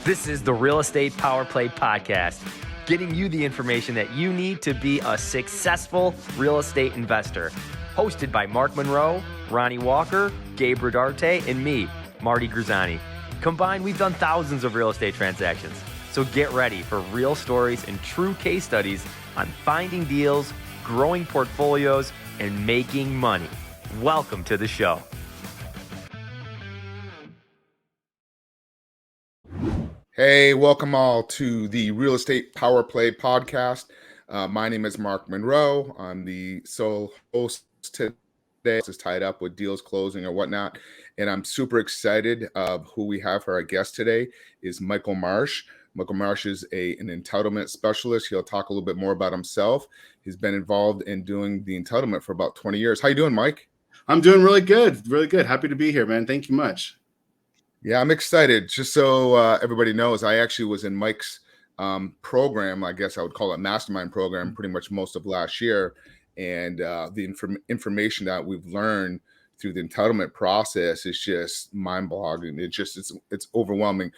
This is the Real Estate Power Play Podcast, getting you the information that you need to be a successful real estate investor. Hosted by Mark Monroe, Ronald Walker, Gabe Rodarte, and me, Marty Grizzanti. Combined, we've done thousands of real estate transactions. So get ready for real stories and true case studies on finding deals, growing portfolios, and making money. Welcome to the show. Hey, welcome all to the Real Estate Power Play Podcast. My name is Mark Monroe. I'm the sole host today. This is tied up with deals closing or whatnot. And I'm super excited of who we have for our guest today is Michael Marsh. Michael Marsh is an entitlement specialist. He'll talk a little bit more about himself. He's been involved in doing the entitlement for about 20 years. How you doing, Mike? I'm doing really good. Really good. Happy to be here, man. Thank you much. Yeah, I'm excited. Just so everybody knows, I actually was in Mike's program. I guess I would call it Mastermind program pretty much most of last year. And the information that we've learned through the entitlement process is just mind-boggling. It's overwhelming.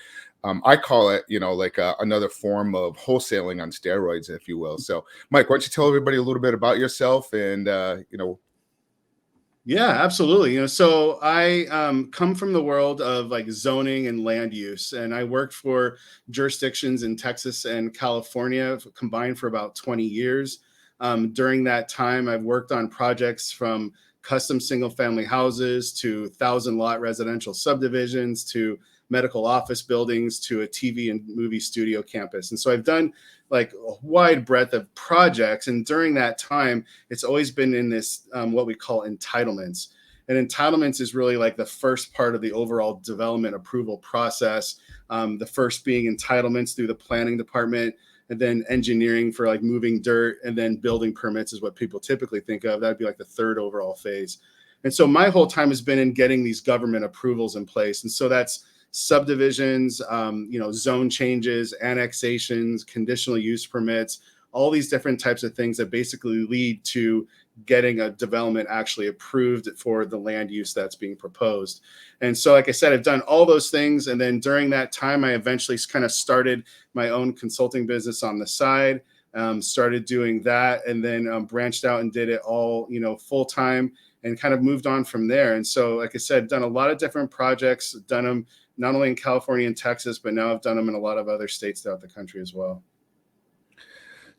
I call it, like another form of wholesaling on steroids, if you will. So, Mike, why don't you tell everybody a little bit about yourself and, Yeah, absolutely. So I come from the world of like zoning and land use, and I worked for jurisdictions in Texas and California combined for about 20 years. During that time, I've worked on projects from custom single-family houses to 1,000-lot residential subdivisions to medical office buildings to a TV and movie studio campus. And so I've done like a wide breadth of projects. And during that time, it's always been in this, what we call entitlements. And entitlements is really like the first part of the overall development approval process. The first being entitlements through the planning department, and then engineering for like moving dirt, and then building permits is what people typically think of. That'd be like the third overall phase. And so my whole time has been in getting these government approvals in place. And so that's subdivisions, zone changes, annexations, conditional use permits, all these different types of things that basically lead to getting a development actually approved for the land use that's being proposed. And so, like I said, I've done all those things. And then during that time, I eventually kind of started my own consulting business on the side, started doing that, and then branched out and did it all, full time, and kind of moved on from there. And so, like I said, done a lot of different projects, done them not only in California and Texas, but now I've done them in a lot of other states throughout the country as well.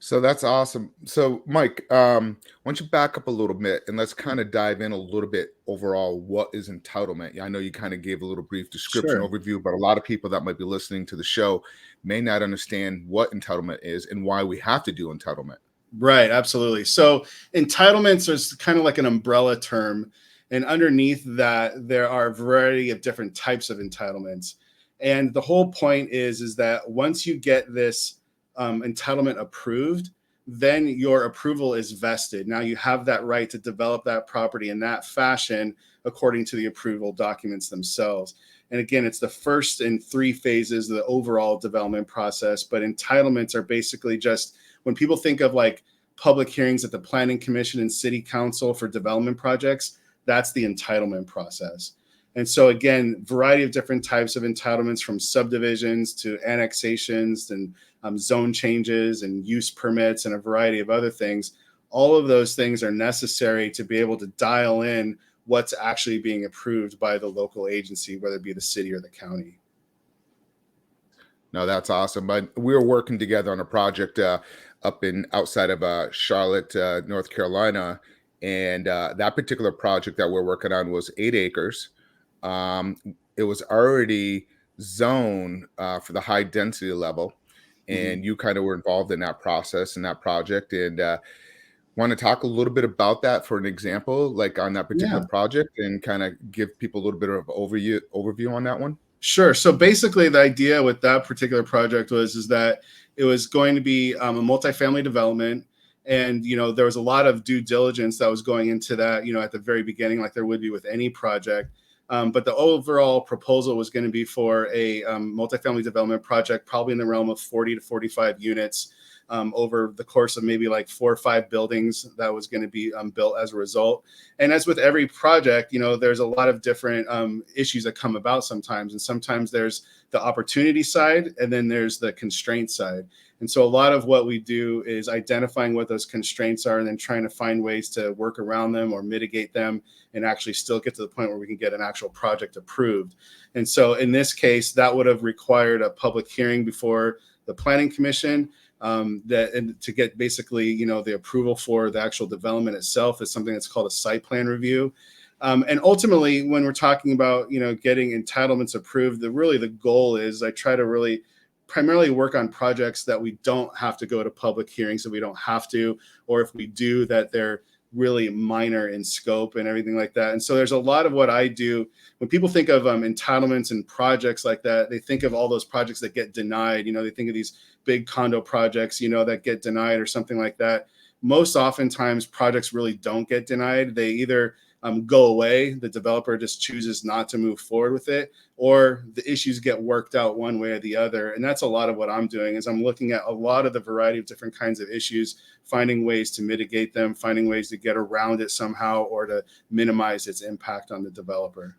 So that's awesome. So, Mike, why don't you back up a little bit and let's kind of dive in a little bit overall. What is entitlement? I know you kind of gave a little brief description overview, but a lot of people that might be listening to the show may not understand what entitlement is and why we have to do entitlement. Right, absolutely. So entitlements is kind of like an umbrella term. And underneath that, there are a variety of different types of entitlements. And the whole point is that once you get this entitlement approved, then your approval is vested. Now you have that right to develop that property in that fashion according to the approval documents themselves. And again, it's the first in three phases of the overall development process. But entitlements are basically just when people think of like public hearings at the Planning Commission and City Council for development projects, that's the entitlement process. And so again, variety of different types of entitlements from subdivisions to annexations and zone changes and use permits and a variety of other things. All of those things are necessary to be able to dial in what's actually being approved by the local agency, whether it be the city or the county. No, that's awesome. But we were working together on a project up in outside of Charlotte, North Carolina. And that particular project that we're working on was 8 acres. It was already zoned for the high density level. And you kind of were involved in that process and that project. And want to talk a little bit about that for an example, like on that particular project, and kind of give people a little bit of overview on that one? Sure. So basically the idea with that particular project is that it was going to be a multifamily development. And, there was a lot of due diligence that was going into that, at the very beginning, like there would be with any project. But the overall proposal was going to be for a multifamily development project, probably in the realm of 40 to 45 units. over the course of maybe like 4 or 5 buildings that was going to be built as a result. And as with every project, there's a lot of different issues that come about sometimes. And sometimes there's the opportunity side, and then there's the constraint side. And so a lot of what we do is identifying what those constraints are and then trying to find ways to work around them or mitigate them and actually still get to the point where we can get an actual project approved. And so in this case, that would have required a public hearing before the Planning Commission and to get basically, the approval for the actual development itself. Is something that's called a site plan review. And ultimately, when we're talking about, getting entitlements approved, the goal is I try to really primarily work on projects that we don't have to go to public hearings, that we don't have to, or if we do, that they're really minor in scope and everything like that. And so there's a lot of what I do. When people think of entitlements and projects like that, they think of all those projects that get denied. They think of these big condo projects, that get denied or something like that. Most oftentimes projects really don't get denied. They either go away, the developer just chooses not to move forward with it, or the issues get worked out one way or the other. And that's a lot of what I'm doing, is I'm looking at a lot of the variety of different kinds of issues, finding ways to mitigate them, finding ways to get around it somehow, or to minimize its impact on the developer.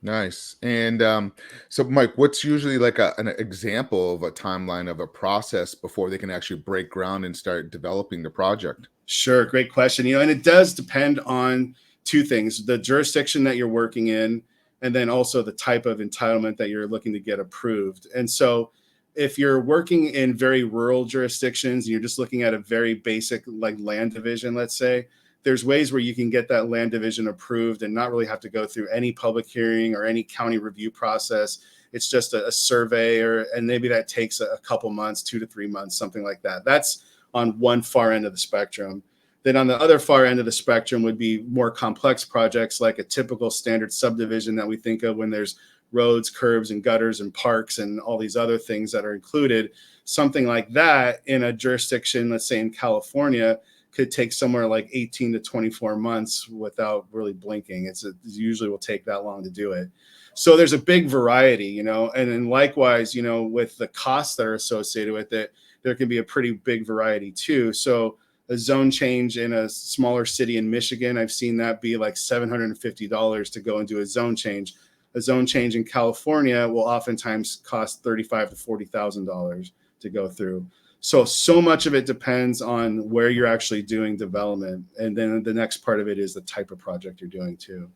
Nice. And so, Mike, what's usually like an example of a timeline of a process before they can actually break ground and start developing the project? Sure. Great question. And it does depend on 2 things: the jurisdiction that you're working in, and then also the type of entitlement that you're looking to get approved. And so if you're working in very rural jurisdictions and you're just looking at a very basic like land division, let's say, there's ways where you can get that land division approved and not really have to go through any public hearing or any county review process. It's just a survey, and maybe that takes a couple months, 2 to 3 months, something like that. That's on one far end of the spectrum. Then on the other far end of the spectrum would be more complex projects, like a typical standard subdivision that we think of when there's roads, curbs, and gutters, and parks, and all these other things that are included. Something like that in a jurisdiction, let's say in California, could take somewhere like 18 to 24 months without really blinking. It usually will take that long to do it. So there's a big variety, and then likewise, with the costs that are associated with it, there can be a pretty big variety too. So a zone change in a smaller city in Michigan, I've seen that be like $750 to go and do a zone change. A zone change in California will oftentimes cost $35,000 to $40,000 to go through. So much of it depends on where you're actually doing development. And then the next part of it is the type of project you're doing too.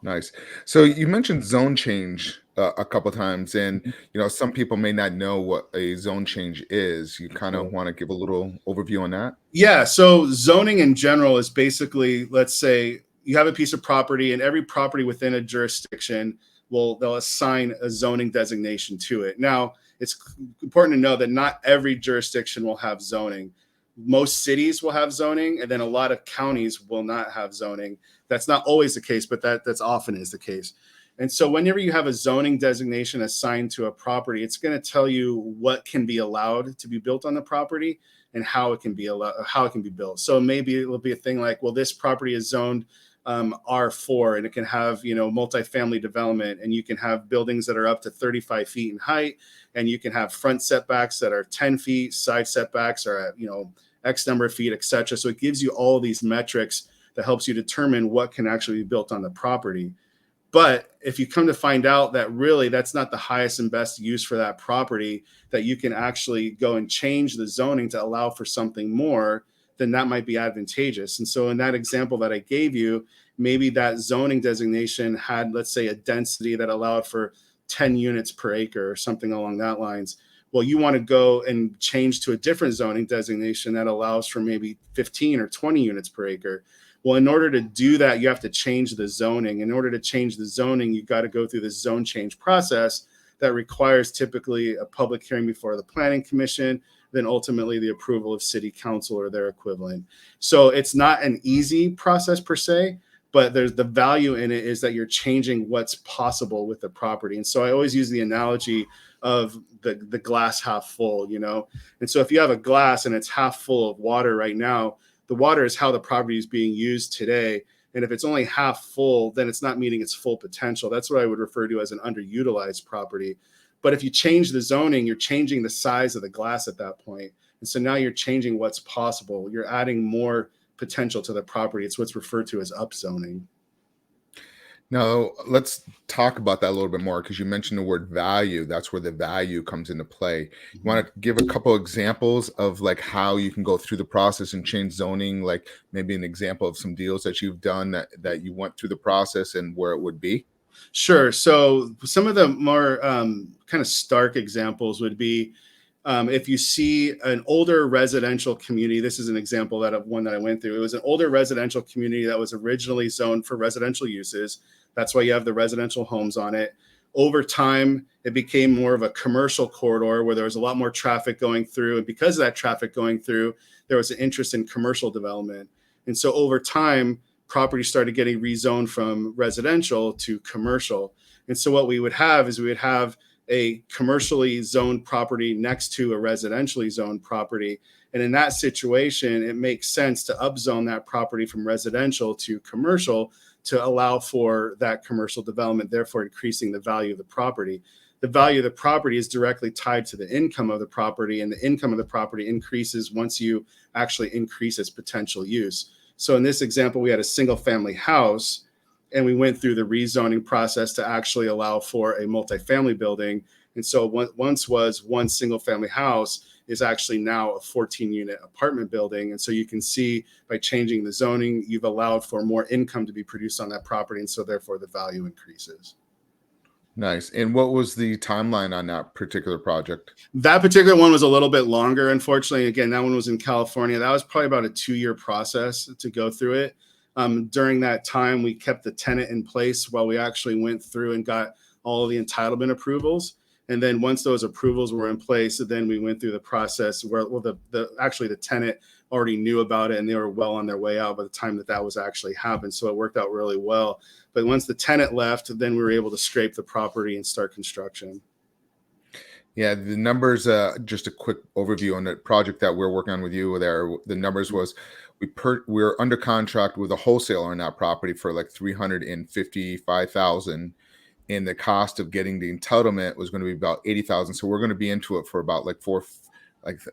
Nice. So you mentioned zone change a couple times, and some people may not know what a zone change is. You kind of want to give a little overview on that? Yeah. So zoning in general is basically, let's say you have a piece of property, and every property within a jurisdiction they'll assign a zoning designation to it. Now, it's important to know that not every jurisdiction will have zoning. Most cities will have zoning, and then a lot of counties will not have zoning. That's not always the case, but that's often is the case. And so whenever you have a zoning designation assigned to a property, it's going to tell you what can be allowed to be built on the property and how it can be built. So maybe it'll be a thing like, well, this property is zoned R4, and it can have, multifamily development, and you can have buildings that are up to 35 feet in height, and you can have front setbacks that are 10 feet, side setbacks are at, X number of feet, etc. So it gives you all these metrics that helps you determine what can actually be built on the property. But if you come to find out that really that's not the highest and best use for that property, that you can actually go and change the zoning to allow for something more, then that might be advantageous. And so in that example that I gave you, maybe that zoning designation had, let's say, a density that allowed for 10 units per acre or something along that lines. Well, you want to go and change to a different zoning designation that allows for maybe 15 or 20 units per acre. Well, in order to do that, you have to change the zoning. In order to change the zoning, you've got to go through this zone change process that requires typically a public hearing before the Planning Commission, then ultimately the approval of City Council or their equivalent. So it's not an easy process per se, but there's the value in it is that you're changing what's possible with the property. And so I always use the analogy of the glass half full, And so if you have a glass and it's half full of water right now, the water is how the property is being used today. And if it's only half full, then it's not meeting its full potential. That's what I would refer to as an underutilized property. But if you change the zoning, you're changing the size of the glass at that point. And so now you're changing what's possible. You're adding more potential to the property. It's what's referred to as upzoning. Now, let's talk about that a little bit more, because you mentioned the word value. That's where the value comes into play. You want to give a couple examples of like how you can go through the process and change zoning, like maybe an example of some deals that you've done that you went through the process and where it would be? Sure. So some of the more kind of stark examples would be if you see an older residential community. This is an example of one that I went through. It was an older residential community that was originally zoned for residential uses. That's why you have the residential homes on it. Over time, it became more of a commercial corridor where there was a lot more traffic going through. And because of that traffic going through, there was an interest in commercial development. And so over time, property started getting rezoned from residential to commercial. And so what we would have is we would have a commercially zoned property next to a residentially zoned property. And in that situation, it makes sense to upzone that property from residential to commercial to allow for that commercial development, therefore increasing the value of the property. The value of the property is directly tied to the income of the property, and the income of the property increases once you actually increase its potential use. So in this example, we had a single family house, and we went through the rezoning process to actually allow for a multifamily building. And so what once was one single family house is actually now a 14-unit apartment building. And so you can see by changing the zoning, you've allowed for more income to be produced on that property. And so therefore the value increases. Nice. And what was the timeline on that particular project? That particular one was a little bit longer, unfortunately. Again, that one was in California. That was probably about a 2-year process to go through it. During that time, we kept the tenant in place while we actually went through and got all of the entitlement approvals. And then once those approvals were in place, then we went through the process where actually the tenant already knew about it and they were well on their way out by the time that was actually happened. So it worked out really well. But once the tenant left, then we were able to scrape the property and start construction. Yeah, the numbers, just a quick overview on the project that we're working on with you there. The numbers was we were under contract with a wholesaler on that property for like $355,000. And the cost of getting the entitlement was going to be about $80,000. So we're going to be into it for about like a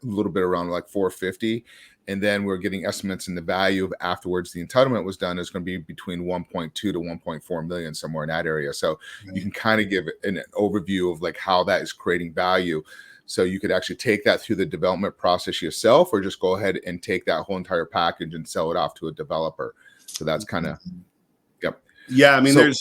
little bit around like $450,000. And then we're getting estimates in the value of afterwards the entitlement was done is going to be between 1.2 to 1.4 million, somewhere in that area. So you can kind of give an overview of like how that is creating value. So you could actually take that through the development process yourself, or just go ahead and take that whole entire package and sell it off to a developer. So that's kind of, yep. Yeah. I mean,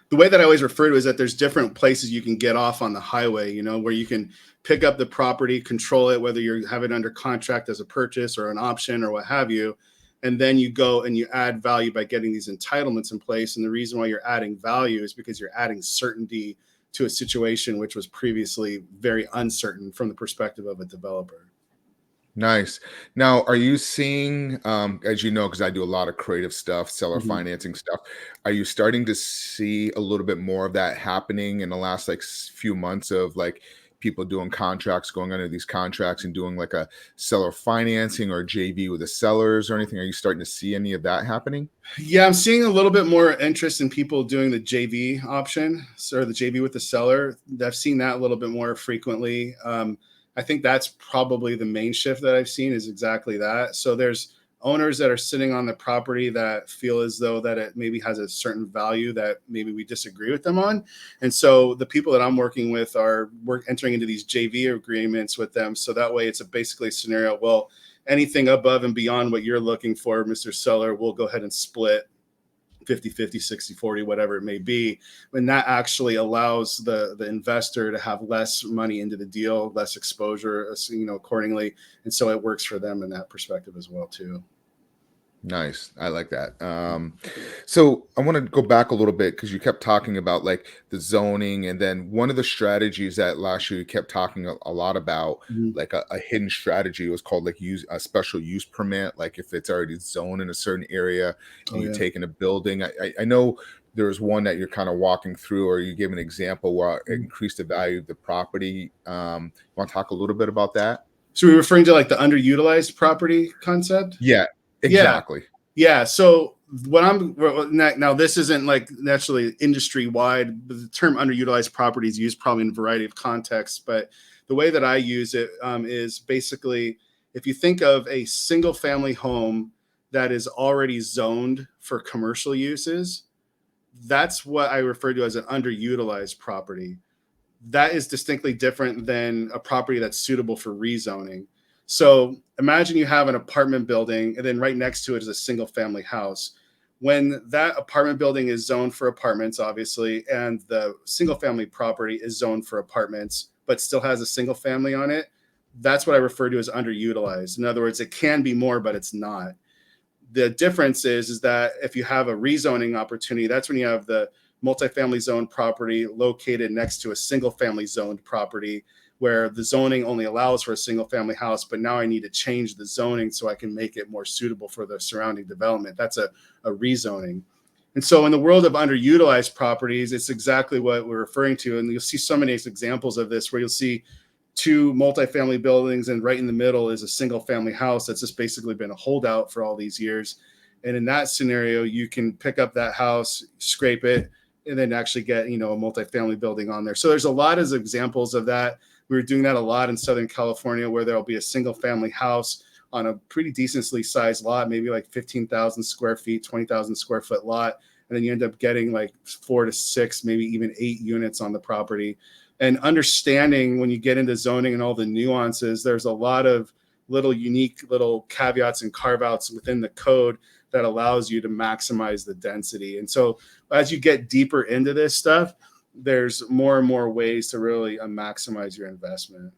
the way that I always refer to is that there's different places you can get off on the highway, where you can pick up the property, control it, whether you have it under contract as a purchase or an option or what have you. And then you go and you add value by getting these entitlements in place. And the reason why you're adding value is because you're adding certainty to a situation which was previously very uncertain from the perspective of a developer. Nice. Now, are you seeing, as you know, because I do a lot of creative stuff, seller financing stuff, are you starting to see a little bit more of that happening in the last few months of like people doing contracts, going under these contracts and doing like a seller financing or JV with the sellers or anything? Are you starting to see any of that happening? Yeah, I'm seeing a little bit more interest in people doing the JV option, or the JV with the seller. I've seen that a little bit more frequently. I think that's probably the main shift that I've seen is exactly that. So there's owners that are sitting on the property that feel as though that it maybe has a certain value that maybe we disagree with them on. And so the people that I'm working with we're entering into these JV agreements with them. So that way it's basically a scenario, well, anything above and beyond what you're looking for, Mr. Seller, we'll go ahead and split 50-50, 60-40, whatever it may be. And that actually allows the investor to have less money into the deal, less exposure, accordingly. And so it works for them in that perspective as well, too. Nice. I like that. So I want to go back a little bit because you kept talking about like the zoning, and then one of the strategies that last year you kept talking a lot about, like a hidden strategy, was called like use a special use permit. Like if it's already zoned in a certain area and you're taking a building, I know there was one that you're kind of walking through, or you give an example where it increased the value of the property. Want to talk a little bit about that? So we're referring to like the underutilized property concept? Yeah. Exactly. Yeah. So now this isn't like naturally industry wide, but the term underutilized property is used probably in a variety of contexts. But the way that I use it is basically If you think of a single family home that is already zoned for commercial uses, that's what I refer to as an underutilized property. That is distinctly different than a property that's suitable for rezoning. So imagine you have an apartment building and then right next to it is a single family house. When that apartment building is zoned for apartments, obviously, and the single family property is zoned for apartments, but still has a single family on it, that's what I refer to as underutilized. In other words, it can be more, but it's not. The difference is that if you have a rezoning opportunity, that's when you have the multifamily zoned property located next to a single family zoned property where the zoning only allows for a single family house, but now I need to change the zoning so I can make it more suitable for the surrounding development. That's a rezoning. And so in the world of underutilized properties, it's exactly what we're referring to. And you'll see so many examples of this where you'll see two multifamily buildings and right in the middle is a single family house that's just basically been a holdout for all these years. And in that scenario, you can pick up that house, scrape it, and then actually get, a multifamily building on there. So there's a lot of examples of that. We were doing that a lot in Southern California where there'll be a single family house on a pretty decently sized lot, maybe like 15,000 square feet, 20,000 square foot lot. And then you end up getting like 4 to 6, maybe even 8 units on the property. And understanding when you get into zoning and all the nuances, there's a lot of little unique little caveats and carve outs within the code that allows you to maximize the density. And so as you get deeper into this stuff, there's more and more ways to really maximize your investment.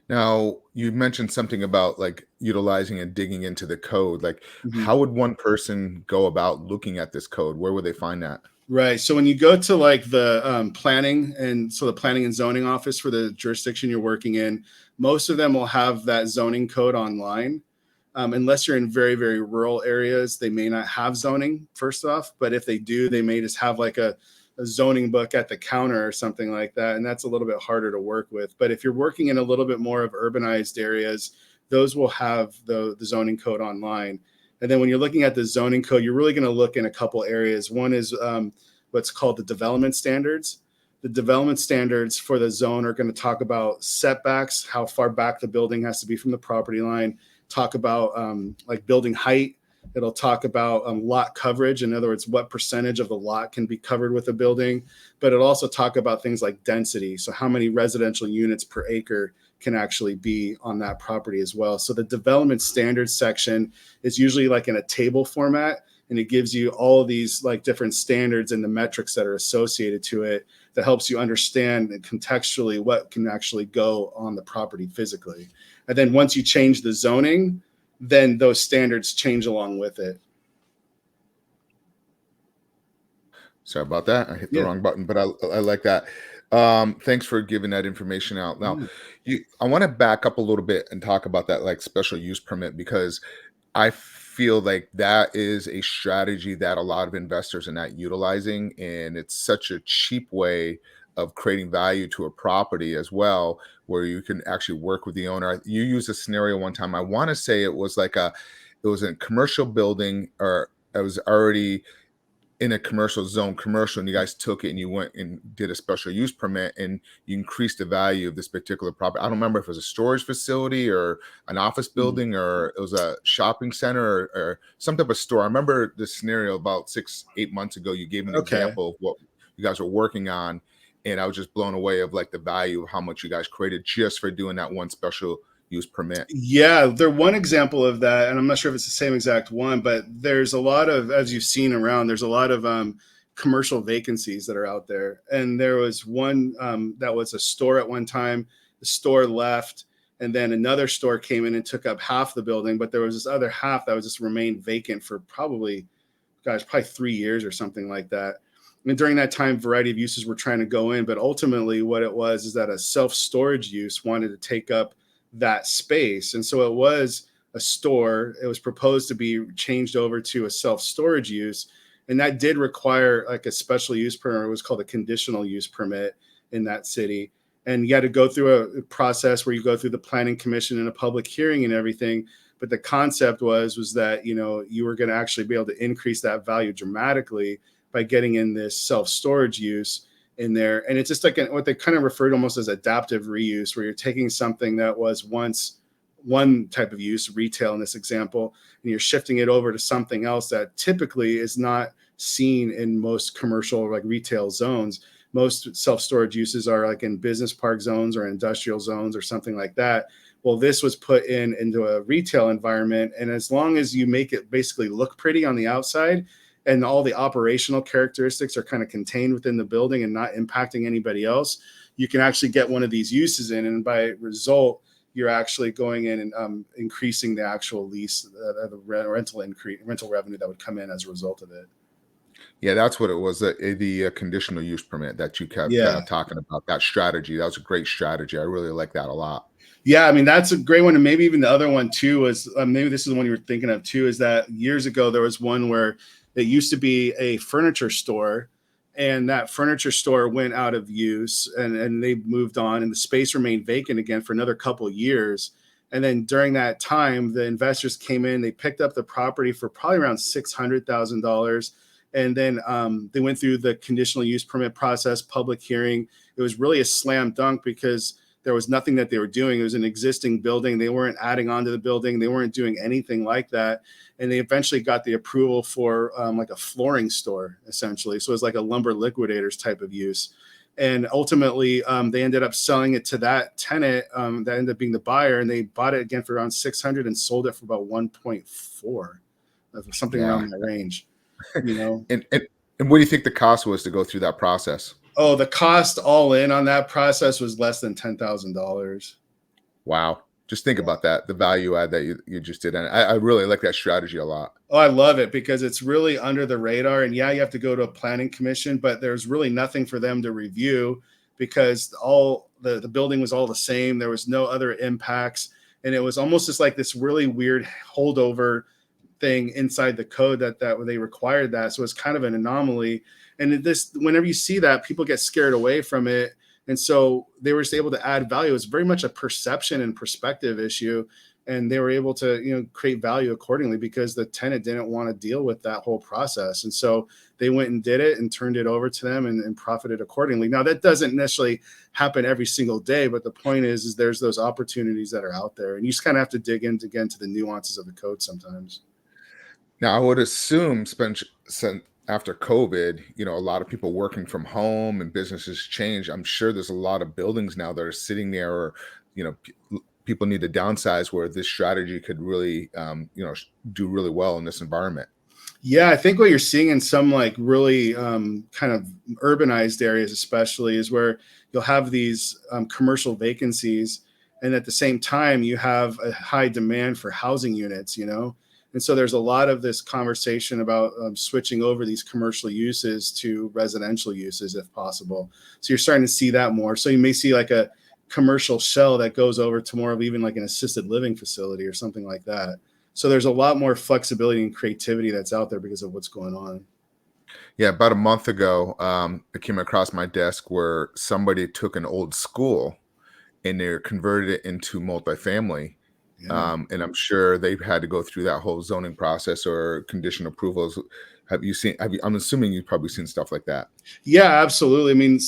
Now, you mentioned something about like utilizing and digging into the code. Like, how would one person go about looking at this code? Where would they find that? Right. So when you go to like the planning and zoning office for the jurisdiction you're working in, most of them will have that zoning code online. Unless you're in very, very rural areas, they may not have zoning first off. But if they do, they may just have like a zoning book at the counter or something like that. And that's a little bit harder to work with. But if you're working in a little bit more of urbanized areas, those will have the zoning code online. And then when you're looking at the zoning code, you're really going to look in a couple areas. One is what's called the development standards. The development standards for the zone are going to talk about setbacks, how far back the building has to be from the property line, talk about like building height. It'll talk about lot coverage. In other words, what percentage of the lot can be covered with a building. But it'll also talk about things like density. So how many residential units per acre can actually be on that property as well. So the development standards section is usually like in a table format, and it gives you all of these like different standards and the metrics that are associated to it that helps you understand contextually what can actually go on the property physically. And then once you change the zoning, then those standards change along with it. Sorry about that. I hit the wrong button, but I like that. Thanks for giving that information out. Now, I want to back up a little bit and talk about that like special use permit, because I feel like that is a strategy that a lot of investors are not utilizing, and it's such a cheap way of creating value to a property as well, where you can actually work with the owner. You used a scenario one time. I want to say it was a commercial building, or it was already in a commercial zone, and you guys took it and you went and did a special use permit and you increased the value of this particular property. I don't remember if it was a storage facility or an office building or it was a shopping center or some type of store. I remember the scenario about 6-8 months ago. You gave an example of what you guys were working on, and I was just blown away of like the value of how much you guys created just for doing that one special use permit. Yeah, they're one example of that, and I'm not sure if it's the same exact one, but there's a lot of, as you've seen around, there's a lot of commercial vacancies that are out there. And there was one that was a store at one time. The store left, and then another store came in and took up half the building, but there was this other half that was just remained vacant for probably 3 years or something like that. And during that time, a variety of uses were trying to go in, but ultimately what it was is that a self-storage use wanted to take up that space. And so it was a store. It was proposed to be changed over to a self-storage use. And that did require like a special use permit. It was called a conditional use permit in that city. And you had to go through a process where you go through the planning commission and a public hearing and everything. But the concept was that, you were going to actually be able to increase that value dramatically by getting in this self-storage use in there. And it's just like what they kind of referred almost as adaptive reuse, where you're taking something that was once one type of use, retail in this example, and you're shifting it over to something else that typically is not seen in most commercial like retail zones. Most self-storage uses are like in business park zones or industrial zones or something like that. Well, this was put into a retail environment. And as long as you make it basically look pretty on the outside and all the operational characteristics are kind of contained within the building and not impacting anybody else, you can actually get one of these uses in. And by result, you're actually going in and increasing the actual lease, the rental revenue that would come in as a result of it. Yeah, that's what it was. The conditional use permit that you kept talking about, that strategy. That was a great strategy. I really like that a lot. Yeah, I mean, that's a great one. And maybe even the other one too was, maybe this is the one you were thinking of too, is that years ago, there was one where it used to be a furniture store, and that furniture store went out of use and they moved on, and the space remained vacant again for another couple of years. And then during that time, the investors came in, they picked up the property for probably around $600,000. And then they went through the conditional use permit process, public hearing. It was really a slam dunk because there was nothing that they were doing. It was an existing building. They weren't adding on to the building. They weren't doing anything like that. And they eventually got the approval for like a flooring store, essentially. So it was like a lumber liquidators type of use. And ultimately, they ended up selling it to that tenant that ended up being the buyer. And they bought it again for around 600 and sold it for about 1.4, something around that range. You know, and what do you think the cost was to go through that process? Oh, the cost all in on that process was less than $10,000. Wow. Just think about that, the value add that you just did. And I really like that strategy a lot. Oh, I love it because it's really under the radar. And yeah, you have to go to a planning commission, but there's really nothing for them to review because all the building was all the same. There was no other impacts. And it was almost just like this really weird holdover thing inside the code that they required that. So it's kind of an anomaly. And whenever you see that, people get scared away from it. And so they were just able to add value. It's very much a perception and perspective issue. And they were able to, create value accordingly because the tenant didn't want to deal with that whole process. And so they went and did it and turned it over to them and profited accordingly. Now, that doesn't necessarily happen every single day, but the point is there's those opportunities that are out there. And you just kind of have to dig into, again, to the nuances of the code sometimes. Now, I would assume after COVID, a lot of people working from home and businesses change. I'm sure there's a lot of buildings now that are sitting there, or people need to downsize where this strategy could really, do really well in this environment. Yeah, I think what you're seeing in some like really kind of urbanized areas, especially, is where you'll have these commercial vacancies, and at the same time, you have a high demand for housing units. And so there's a lot of this conversation about switching over these commercial uses to residential uses if possible. So you're starting to see that more. So you may see like a commercial shell that goes over to more of even like an assisted living facility or something like that. So there's a lot more flexibility and creativity that's out there because of what's going on. Yeah, about a month ago, it came across my desk where somebody took an old school and they converted it into multifamily. Yeah. And I'm sure they've had to go through that whole zoning process or condition approvals. I'm assuming you've probably seen stuff like that. Yeah, absolutely. I mean,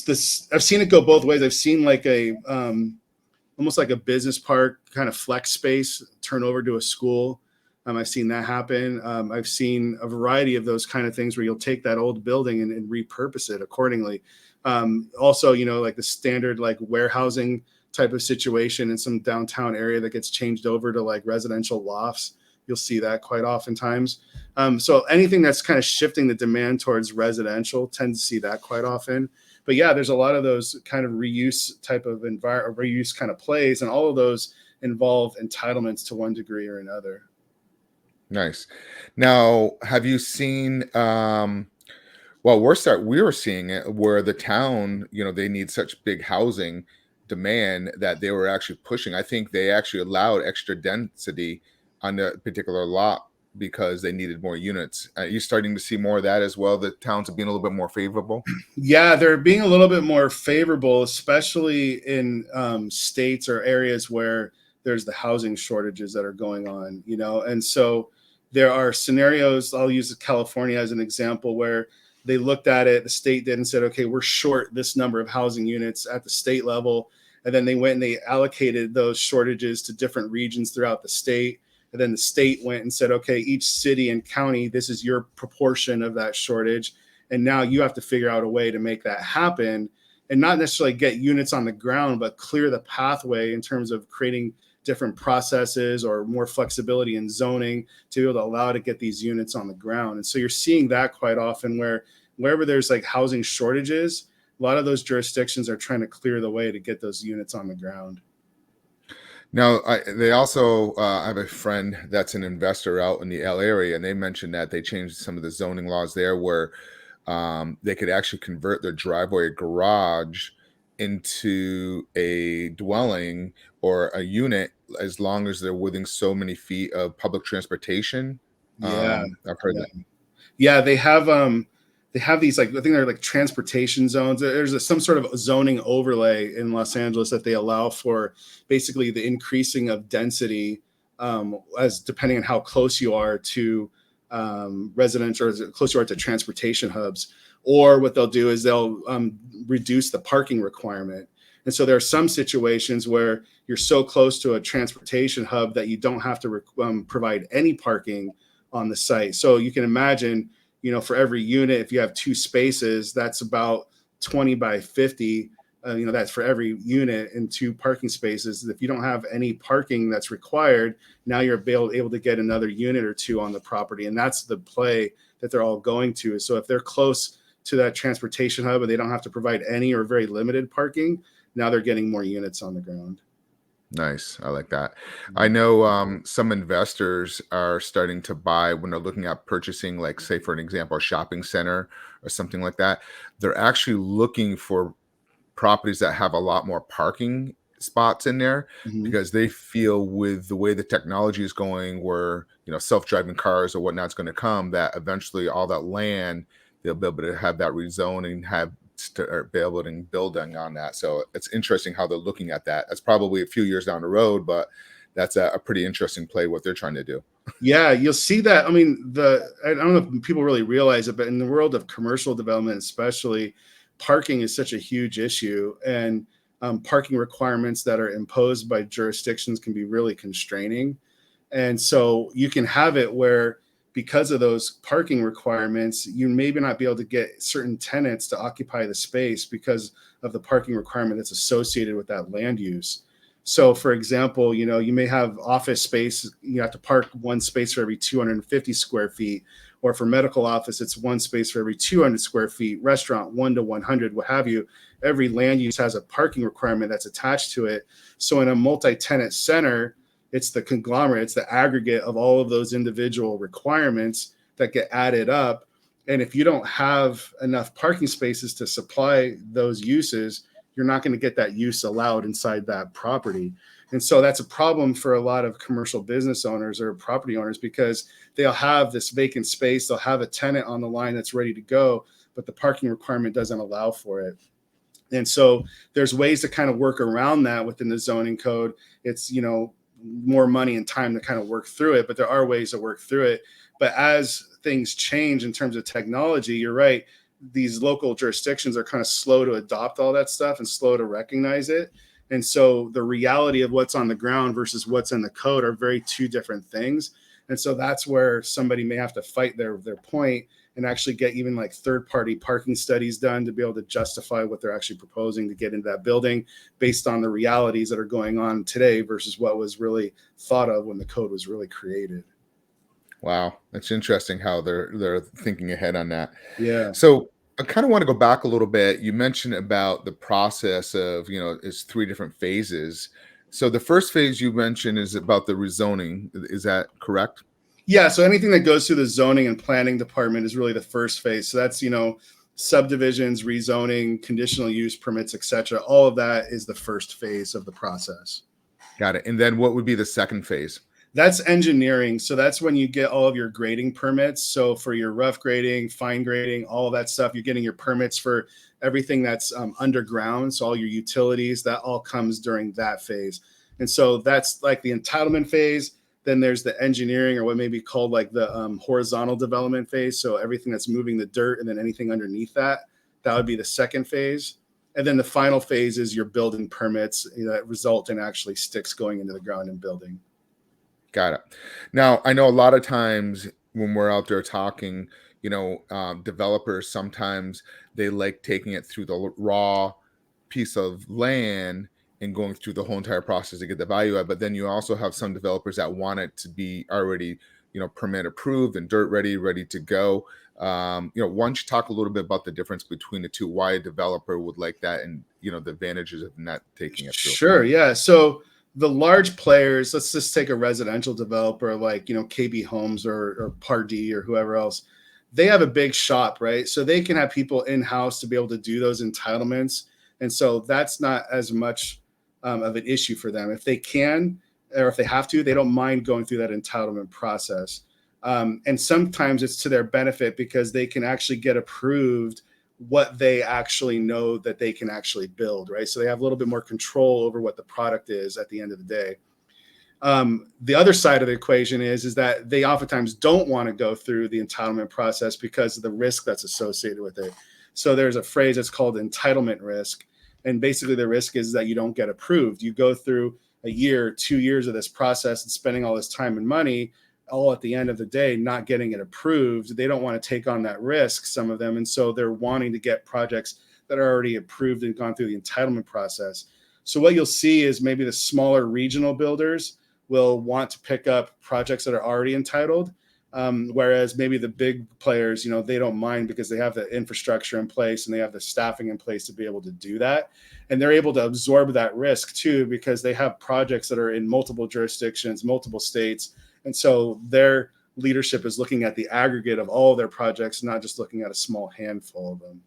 I've seen it go both ways. I've seen like almost like a business park kind of flex space turn over to a school. I've seen that happen. I've seen a variety of those kind of things where you'll take that old building and repurpose it accordingly. Also, like the standard like warehousing type of situation in some downtown area that gets changed over to like residential lofts. You'll see that quite oftentimes. So anything that's kind of shifting the demand towards residential, tend to see that quite often. But yeah, there's a lot of those kind of reuse type of reuse kind of plays, and all of those involve entitlements to one degree or another. Nice. Now, have you seen, we were seeing it where the town, they need such big housing demand that they were actually pushing. I think they actually allowed extra density on the particular lot because they needed more units. Are you starting to see more of that as well? The towns are being a little bit more favorable? Yeah, they're being a little bit more favorable, especially in states or areas where there's the housing shortages that are going on, and so there are scenarios. I'll use California as an example where they looked at it, the state did, and said, okay, we're short this number of housing units at the state level. And then they went and they allocated those shortages to different regions throughout the state. And then the state went and said, okay, each city and county, this is your proportion of that shortage. And now you have to figure out a way to make that happen, and not necessarily get units on the ground, but clear the pathway in terms of creating different processes or more flexibility in zoning to be able to allow to get these units on the ground. And so you're seeing that quite often where wherever there's like housing shortages, a lot of those jurisdictions are trying to clear the way to get those units on the ground. Now, they also I have a friend that's an investor out in the L area, and they mentioned that they changed some of the zoning laws there where they could actually convert their driveway or garage into a dwelling or a unit as long as they're within so many feet of public transportation. Yeah. I've heard that. Yeah, they have these, like, I think they're like transportation zones. There's some sort of zoning overlay in Los Angeles that they allow for basically the increasing of density as depending on how close you are to residents or as close you are to transportation hubs. Or what they'll do is they'll reduce the parking requirement. And so there are some situations where you're so close to a transportation hub that you don't have to provide any parking on the site. So you can imagine, for every unit, if you have 2 spaces, that's about 20 by 50. That's for every unit in 2 parking spaces. If you don't have any parking that's required, now you're able to get another unit or 2 on the property. And that's the play that they're all going to. So if they're close to that transportation hub and they don't have to provide any or very limited parking, now they're getting more units on the ground. Nice. I like that. I know some investors are starting to buy when they're looking at purchasing, like, say, for an example, a shopping center or something like that. They're actually looking for properties that have a lot more parking spots in there because they feel with the way the technology is going, where, self-driving cars or whatnot's going to come, that eventually all that land, they'll be able to have that rezoning, building on that. So it's interesting how they're looking at that. That's probably a few years down the road, but that's a pretty interesting play what they're trying to do. Yeah, you'll see that. I mean, I don't know if people really realize it, but in the world of commercial development, especially, parking is such a huge issue, and parking requirements that are imposed by jurisdictions can be really constraining. And so you can have it where, because of those parking requirements, you maybe not be able to get certain tenants to occupy the space because of the parking requirement that's associated with that land use. So, for example, you may have office space, you have to park 1 space for every 250 square feet, or for medical office, it's 1 space for every 200 square feet, restaurant 1 to 100, what have you. Every land use has a parking requirement that's attached to it. So in a multi-tenant center, it's the conglomerate, it's the aggregate of all of those individual requirements that get added up. And if you don't have enough parking spaces to supply those uses, you're not going to get that use allowed inside that property. And so that's a problem for a lot of commercial business owners or property owners, because they'll have this vacant space, they'll have a tenant on the line that's ready to go, but the parking requirement doesn't allow for it. And so there's ways to kind of work around that within the zoning code. It's, more money and time to kind of work through it, but there are ways to work through it. But as things change in terms of technology, you're right, these local jurisdictions are kind of slow to adopt all that stuff and slow to recognize it. And so the reality of what's on the ground versus what's in the code are very 2 different things. And so that's where somebody may have to fight their point and actually get even like third-party parking studies done to be able to justify what they're actually proposing to get into that building based on the realities that are going on today versus what was really thought of when the code was really created. Wow, that's interesting how they're thinking ahead on that. Yeah. So I kind of want to go back a little bit. You mentioned about the process of, it's 3 different phases. So the first phase you mentioned is about the rezoning. Is that correct? Yeah, so anything that goes through the zoning and planning department is really the first phase. So that's, subdivisions, rezoning, conditional use permits, etc. All of that is the first phase of the process. Got it. And then what would be the second phase? That's engineering. So that's when you get all of your grading permits. So for your rough grading, fine grading, all of that stuff, you're getting your permits for everything that's underground. So all your utilities, that all comes during that phase. And so that's like the entitlement phase. Then there's the engineering, or what may be called like the horizontal development phase. So everything that's moving the dirt and then anything underneath that, that would be the second phase. And then the final phase is your building permits that result in actually sticks going into the ground and building. Got it. Now, I know a lot of times when we're out there talking, developers, sometimes they like taking it through the raw piece of land and going through the whole entire process to get the value out. But then you also have some developers that want it to be already, permit approved and dirt ready to go. Why don't you talk a little bit about the difference between the two, why a developer would like that, and, the advantages of not taking it through? Sure. Yeah. So the large players, let's just take a residential developer like, KB Homes or Pardee or whoever else. They have a big shop, right? So they can have people in-house to be able to do those entitlements. And so that's not as much of an issue for them. If they can, or if they have to, they don't mind going through that entitlement process. And sometimes it's to their benefit because they can actually get approved what they actually know that they can actually build, right? So they have a little bit more control over what the product is at the end of the day. The other side of the equation is that they oftentimes don't want to go through the entitlement process because of the risk that's associated with it. So there's a phrase that's called entitlement risk. And basically the risk is that you don't get approved. You go through a year, 2 years of this process and spending all this time and money, all at the end of the day, not getting it approved. They don't want to take on that risk, some of them. And so they're wanting to get projects that are already approved and gone through the entitlement process. So what you'll see is maybe the smaller regional builders will want to pick up projects that are already entitled. Whereas maybe the big players, they don't mind because they have the infrastructure in place and they have the staffing in place to be able to do that. And they're able to absorb that risk too, because they have projects that are in multiple jurisdictions, multiple states. And so their leadership is looking at the aggregate of all of their projects, not just looking at a small handful of them.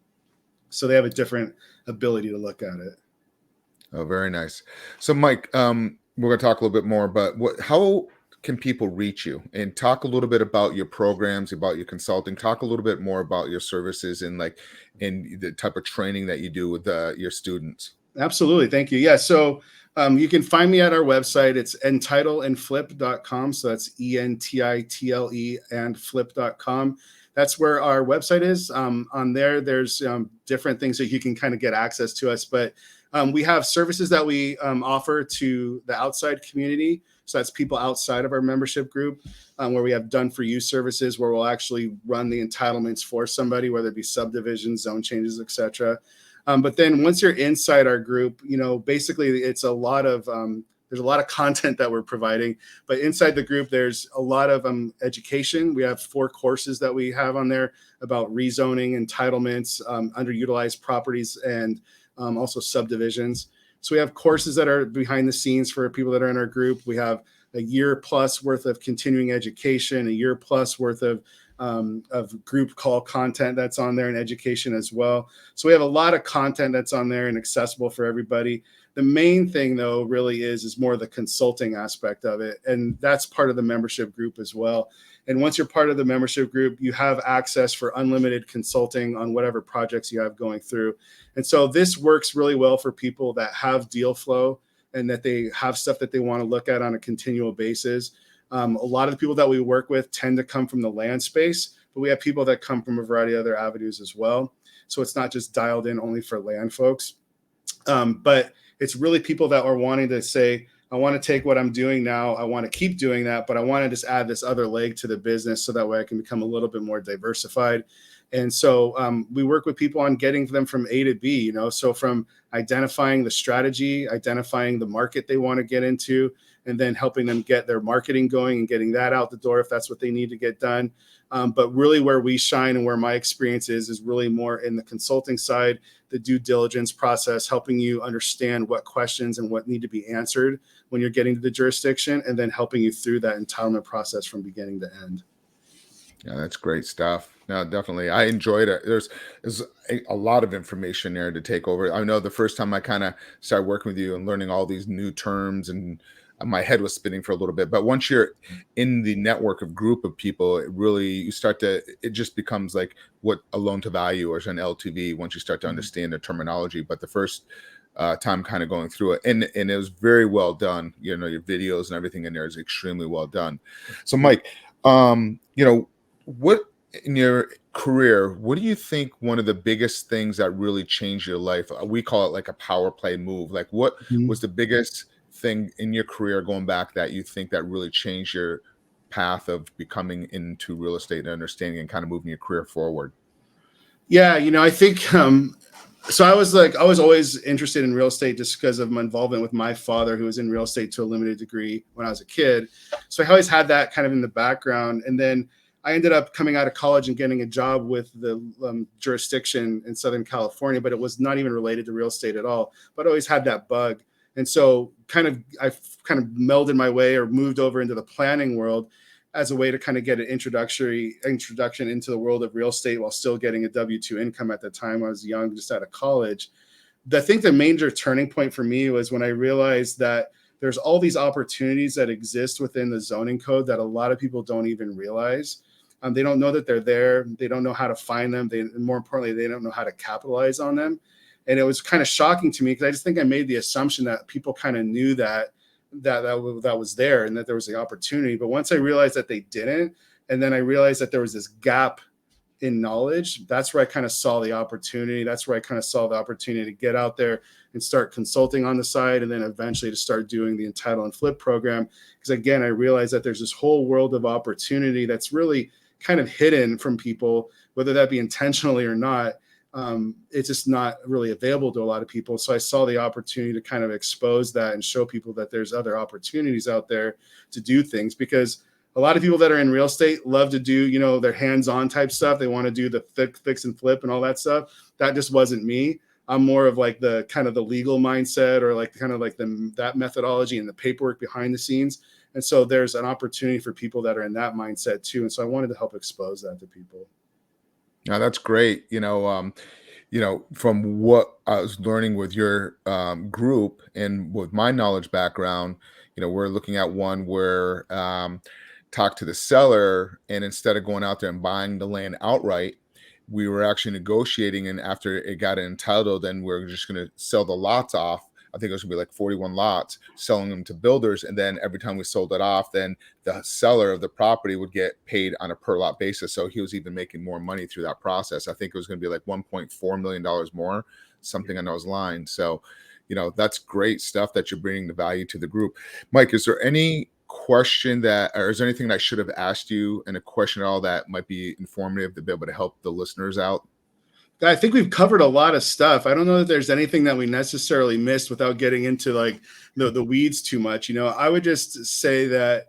So they have a different ability to look at it. Oh, very nice. So Mike, we're going to talk a little bit more, but how can people reach you, and talk a little bit about your programs, about your consulting, talk a little bit more about your services and the type of training that you do with your students? Absolutely. Thank you. Yeah. So you can find me at our website. It's entitleandflip.com. So that's ENTITLE and flip.com. That's where our website is. On there, there's different things that you can kind of get access to us. But we have services that we offer to the outside community. So that's people outside of our membership group, where we have done for you services where we'll actually run the entitlements for somebody, whether it be subdivisions, zone changes, etc. But then once you're inside our group, basically it's a lot of there's a lot of content that we're providing. But inside the group, there's a lot of education. We have 4 courses that we have on there about rezoning, entitlements, underutilized properties, and also subdivisions. So we have courses that are behind the scenes for people that are in our group. We have a year plus worth of continuing education, a year plus worth of group call content that's on there, and education as well. So we have a lot of content that's on there and accessible for everybody. The main thing, though, really is more the consulting aspect of it. And that's part of the membership group as well. And once you're part of the membership group, you have access for unlimited consulting on whatever projects you have going through. And so this works really well for people that have deal flow and that they have stuff that they want to look at on a continual basis. A lot of the people that we work with tend to come from the land space, but we have people that come from a variety of other avenues as well. So it's not just dialed in only for land folks. But it's really people that are wanting to say, I want to take what I'm doing now. I want to keep doing that, but I want to just add this other leg to the business so that way I can become a little bit more diversified. And so we work with people on getting them from A to B, so from identifying the strategy, identifying the market they want to get into, and then helping them get their marketing going and getting that out the door if that's what they need to get done. But really where we shine and where my experience is really more in the consulting side, the due diligence process, helping you understand what questions and what need to be answered when you're getting to the jurisdiction, and then helping you through that entitlement process from beginning to end. Yeah, that's great stuff. No, definitely. I enjoyed it. There's a lot of information there to take over. I know the first time I kind of started working with you and learning all these new terms, and my head was spinning for a little bit. But once you're in the network of group of people, it just becomes like what a loan to value or an LTV once you start to understand the terminology. But the first time kind of going through it, and it was very well done. Your videos and everything in there is extremely well done. So Mike, what in your career, what do you think one of the biggest things that really changed your life? We call it like a power play move. Like, what was the biggest thing in your career going back that you think that really changed your path of becoming into real estate and understanding and kind of moving your career forward? Yeah, I think so I was always interested in real estate just because of my involvement with my father, who was in real estate to a limited degree when I was a kid. So I always had that kind of in the background. And then I ended up coming out of college and getting a job with the jurisdiction in Southern California, but it was not even related to real estate at all. But I always had that bug. And so I kind of melded my way or moved over into the planning world as a way to kind of get an introduction into the world of real estate while still getting a W-2 income. At the time I was young, just out of college. I think the major turning point for me was when I realized that there's all these opportunities that exist within the zoning code that a lot of people don't even realize. They don't know that they're there. They don't know how to find them. More importantly, they don't know how to capitalize on them. And it was kind of shocking to me because I just think I made the assumption that people kind of knew that was there and that there was the opportunity. But once I realized that they didn't, and then I realized that there was this gap in knowledge, that's where I kind of saw the opportunity. That's where I kind of saw the opportunity to get out there and start consulting on the side, and then eventually to start doing the Entitle and Flip program. Because again, I realized that there's this whole world of opportunity that's really kind of hidden from people, whether that be intentionally or not. It's just not really available to a lot of people. So I saw the opportunity to kind of expose that and show people that there's other opportunities out there to do things, because a lot of people that are in real estate love to do, their hands-on type stuff. They want to do the fix and flip and all that stuff. That just wasn't me. I'm more of like the kind of the legal mindset, or like kind of like that methodology and the paperwork behind the scenes. And so there's an opportunity for people that are in that mindset too. And so I wanted to help expose that to people. Now that's great. From what I was learning with your group and with my knowledge background, we're looking at one where talk to the seller, and instead of going out there and buying the land outright, we were actually negotiating. And after it got entitled, then we're just going to sell the lots off. I think it was going to be like 41 lots, selling them to builders. And then every time we sold it off, then the seller of the property would get paid on a per lot basis. So he was even making more money through that process. I think it was going to be like $1.4 million more, something on those lines. So, that's great stuff that you're bringing the value to the group. Mike, is there any question or is there anything that I should have asked you, and a question at all that might be informative to be able to help the listeners out? I think we've covered a lot of stuff. I don't know that there's anything that we necessarily missed without getting into like the weeds too much. I would just say that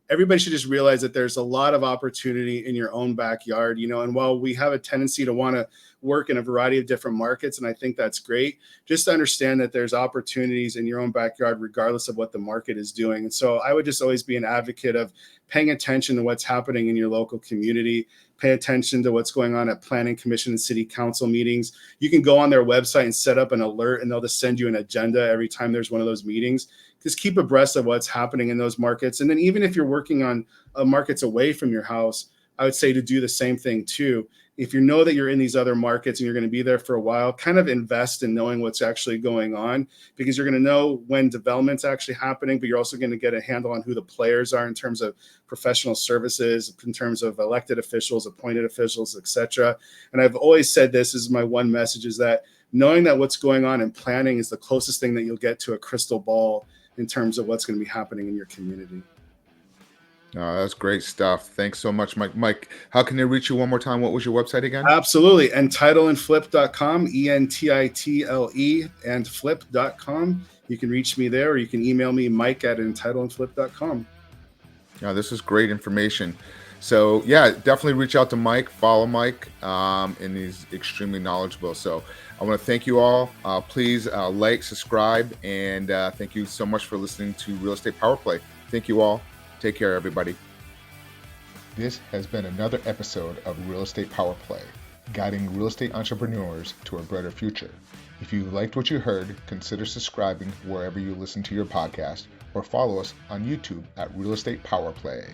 everybody should just realize that there's a lot of opportunity in your own backyard, and while we have a tendency to want to work in a variety of different markets, and I think that's great, just to understand that there's opportunities in your own backyard, regardless of what the market is doing. And so I would just always be an advocate of paying attention to what's happening in your local community. Pay attention to what's going on at planning commission and city council meetings. You can go on their website and set up an alert, and they'll just send you an agenda every time there's one of those meetings. Just keep abreast of what's happening in those markets. And then even if you're working on markets away from your house, I would say to do the same thing too. If you know that you're in these other markets and you're going to be there for a while, kind of invest in knowing what's actually going on, because you're going to know when development's actually happening, but you're also going to get a handle on who the players are in terms of professional services, in terms of elected officials, appointed officials, etc. And I've always said this is my one message, is that knowing that what's going on in planning is the closest thing that you'll get to a crystal ball in terms of what's going to be happening in your community. That's great stuff. Thanks so much, Mike. Mike, how can they reach you one more time? What was your website again? Absolutely. entitlements.com, ENTITLE, and flip.com. You can reach me there, or you can email me, mike@entitlements.com. This is great information. So yeah, definitely reach out to Mike, follow Mike, and he's extremely knowledgeable. So I want to thank you all. Please like, subscribe, and thank you so much for listening to Real Estate Power Play. Thank you all. Take care, everybody. This has been another episode of Real Estate Power Play, guiding real estate entrepreneurs to a brighter future. If you liked what you heard, consider subscribing wherever you listen to your podcast, or follow us on YouTube at Real Estate Power Play.